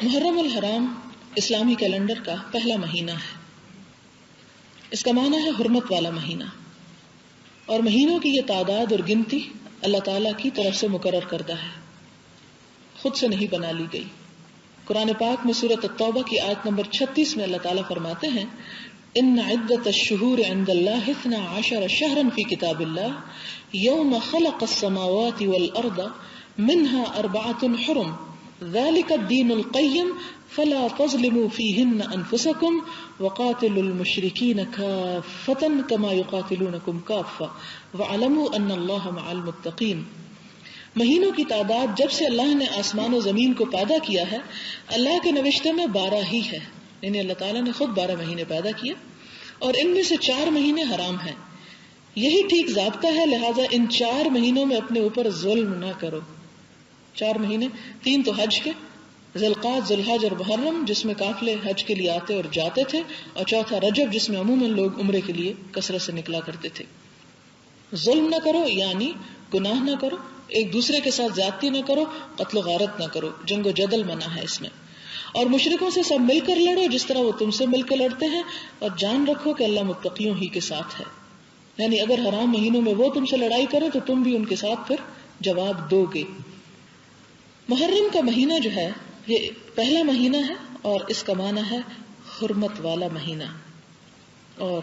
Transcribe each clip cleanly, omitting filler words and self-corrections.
محرم الحرام اسلامی کیلنڈر کا پہلا مہینہ ہے. اس کا معنی ہے حرمت والا مہینہ، اور مہینوں کی یہ تعداد اور گنتی اللہ تعالیٰ کی طرف سے مقرر کردہ ہے، خود سے نہیں بنا لی گئی. قرآن پاک میں سورۃ التوبہ کی آیت نمبر 36 میں اللہ تعالیٰ فرماتے ہیں ان عدت الشہور عند اللہ 12 شہرا فی کتاب اللہ یوم خلق السماوات والارض منها 4 حرم ذلك الدین القیم فلا تظلموا فیہن انفسکم وقاتلوا المشرکین کافۃ کما یقاتلونکم کافۃ واعلموا ان اللہ مع المتقین. مہینوں کی تعداد جب سے اللہ نے آسمان و زمین کو پیدا کیا ہے، اللہ کے نوشتے میں 12 ہی ہے، یعنی اللہ تعالیٰ نے خود 12 مہینے پیدا کیے اور ان میں سے 4 مہینے حرام ہیں. یہی ٹھیک ضابطہ ہے، لہٰذا ان 4 مہینوں میں اپنے اوپر ظلم نہ کرو. 4 مہینے، 3 تو حج کے، ذی القعدہ، ذی الحج اور محرم جس میں قافلے حج کے لیے آتے اور جاتے تھے، اور چوتھا رجب جس میں عموماً لوگ عمرے کے لیے کثرت سے نکلا کرتے تھے. ظلم نہ کرو یعنی گناہ نہ کرو، ایک دوسرے کے ساتھ زیادتی نہ کرو، قتل و غارت نہ کرو، جنگ و جدل منع ہے اس میں، اور مشرکوں سے سب مل کر لڑو جس طرح وہ تم سے مل کر لڑتے ہیں، اور جان رکھو کہ اللہ متقیوں ہی کے ساتھ ہے. یعنی اگر حرام مہینوں میں وہ تم سے لڑائی کرے تو تم بھی ان کے ساتھ پھر جواب دو گے. محرم کا مہینہ جو ہے یہ پہلا مہینہ ہے اور اس کا معنی ہے حرمت والا مہینہ. اور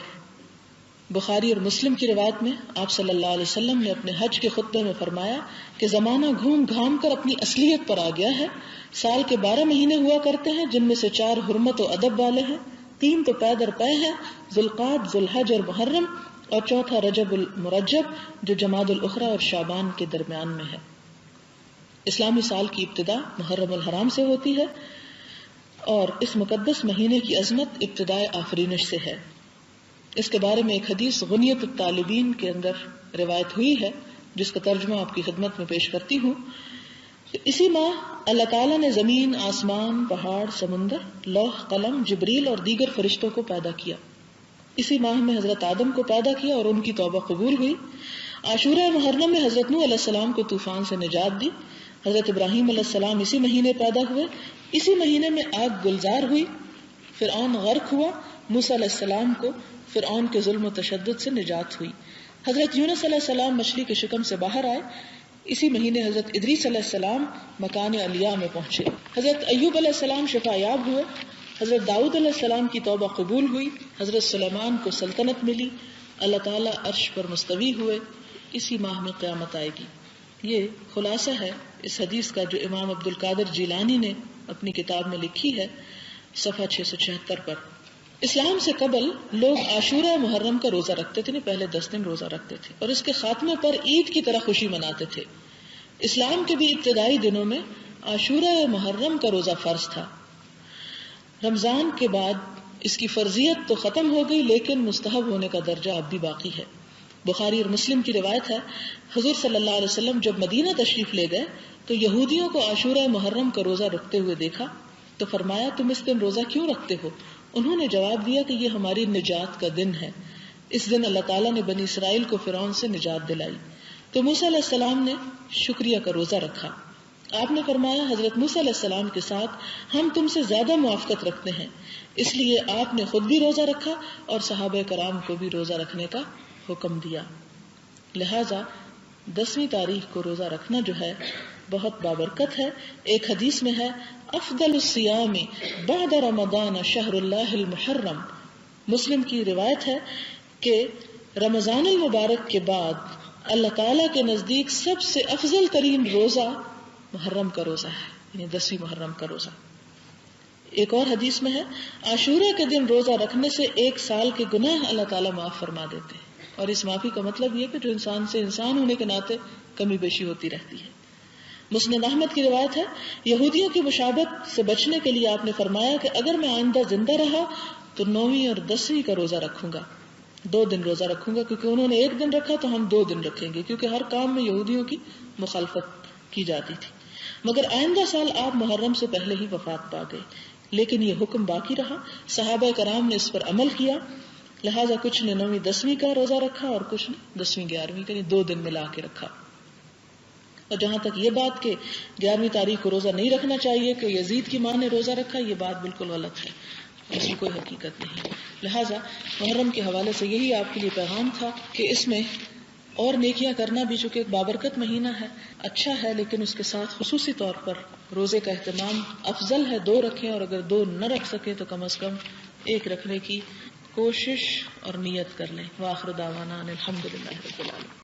بخاری اور مسلم کی روایت میں آپ صلی اللہ علیہ وسلم نے اپنے حج کے خطبے میں فرمایا کہ زمانہ گھوم گھام کر اپنی اصلیت پر آ گیا ہے. سال کے 12 مہینے ہوا کرتے ہیں جن میں سے 4 حرمت و ادب والے ہیں، 3 تو پے در پے ہیں، ذی القعدہ، ذی الحج اور محرم، اور چوتھا رجب المرجب جو جمادی الاخری اور شعبان کے درمیان میں ہے. اسلامی سال کی ابتدا محرم الحرام سے ہوتی ہے اور اس مقدس مہینے کی عظمت ابتدائے آفرینش سے ہے. اس کے بارے میں ایک حدیث غنیت الطالبین کے اندر روایت ہوئی ہے جس کا ترجمہ آپ کی خدمت میں پیش کرتی ہوں. اسی ماہ اللہ تعالیٰ نے زمین، آسمان، پہاڑ، سمندر، لوح، قلم، جبریل اور دیگر فرشتوں کو پیدا کیا. اسی ماہ میں حضرت آدم کو پیدا کیا اور ان کی توبہ قبول ہوئی. عاشورہ محرم میں حضرت نوح علیہ السلام کو طوفان سے نجات دی. حضرت ابراہیم علیہ السلام اسی مہینے پیدا ہوئے. اسی مہینے میں آگ گلزار ہوئی، فرعون غرق ہوا. موسیٰ علیہ السلام کو فرعون کے ظلم و تشدد سے نجات ہوئی. حضرت یونس علیہ السلام مچھلی کے شکم سے باہر آئے. اسی مہینے حضرت ادریس علیہ السلام مکان علیہ میں پہنچے. حضرت ایوب علیہ السلام شفا یاب ہوئے. حضرت داؤد علیہ السلام کی توبہ قبول ہوئی. حضرت سلیمان کو سلطنت ملی. اللہ تعالیٰ عرش پر مستوی ہوئے. اسی ماہ میں قیامت آئے گی. یہ خلاصہ ہے اس حدیث کا جو امام عبد القادر جیلانی نے اپنی کتاب میں لکھی ہے صفحہ 676 پر. اسلام سے قبل لوگ عاشورہ محرم کا روزہ رکھتے تھے، پہلے 10 دن روزہ رکھتے تھے اور اس کے خاتمے پر عید کی طرح خوشی مناتے تھے. اسلام کے بھی ابتدائی دنوں میں عاشورہ محرم کا روزہ فرض تھا. رمضان کے بعد اس کی فرضیت تو ختم ہو گئی لیکن مستحب ہونے کا درجہ اب بھی باقی ہے. بخاری اور مسلم کی روایت ہے حضور صلی اللہ علیہ وسلم جب مدینہ تشریف لے گئے تو یہودیوں کو عاشورہ محرم کا روزہ رکھتے ہوئے دیکھا تو فرمایا تم اس دن روزہ کیوں رکھتے ہو؟ انہوں نے جواب دیا کہ یہ ہماری نجات کا دن ہے. اس دن اللہ تعالیٰ نے بنی اسرائیل کو فرعون سے نجات دلائی. تو موسیٰ علیہ السلام نے شکریہ کا روزہ رکھا. آپ نے فرمایا حضرت موسیٰ علیہ السلام کے ساتھ ہم تم سے زیادہ موافقت رکھتے ہیں، اس لیے آپ نے خود بھی روزہ رکھا اور صحابہ کرام کو بھی روزہ رکھنے کا حکم دیا. لہذا 10ویں تاریخ کو روزہ رکھنا جو ہے بہت بابرکت ہے. ایک حدیث میں ہے افضل الصیام بعد رمضان شہر اللہ المحرم. مسلم کی روایت ہے کہ رمضان المبارک کے بعد اللہ تعالیٰ کے نزدیک سب سے افضل ترین روزہ محرم کا روزہ ہے، یعنی 10ویں محرم کا روزہ. ایک اور حدیث میں ہے عاشورہ کے دن روزہ رکھنے سے 1 سال کے گناہ اللہ تعالیٰ معاف فرما دیتے ہیں. اور اس معافی کا مطلب یہ کہ جو انسان سے انسان ہونے کے ناطے کمی بیشی ہوتی رہتی ہے. مسند احمد کی روایت ہے یہودیوں کی مشابہت سے بچنے کے لیے آپ نے فرمایا کہ اگر میں آئندہ زندہ رہا تو 9ویں اور 10ویں کا روزہ رکھوں گا. 2 دن روزہ رکھوں گا کیونکہ انہوں نے 1 دن رکھا تو ہم 2 دن رکھیں گے، کیونکہ ہر کام میں یہودیوں کی مخالفت کی جاتی تھی. مگر آئندہ سال آپ محرم سے پہلے ہی وفات پا گئے، لیکن یہ حکم باقی رہا. صحابہ کرام نے اس پر عمل کیا، لہٰذا کچھ نے 9ویں 10ویں کا روزہ رکھا اور کچھ نے 10ویں 11ویں کا، 2 دن ملا کے رکھا. اور جہاں تک یہ بات کہ 11ویں تاریخ کو روزہ نہیں رکھنا چاہیے کہ یزید کی ماں نے روزہ رکھا، یہ بات بالکل غلط ہے، اس میں کوئی حقیقت نہیں. لہٰذا محرم کے حوالے سے یہی آپ کے لیے پیغام تھا کہ اس میں اور نیکیاں کرنا بھی چونکہ ایک بابرکت مہینہ ہے اچھا ہے، لیکن اس کے ساتھ خصوصی طور پر روزے کا اہتمام افضل ہے 2 رکھیں، اور اگر 2 نہ رکھ سکیں تو کم از کم 1 رکھنے کی کوشش اور نیت کر لیں. وآخر دعوانا ان الحمد للہ رب العالمین.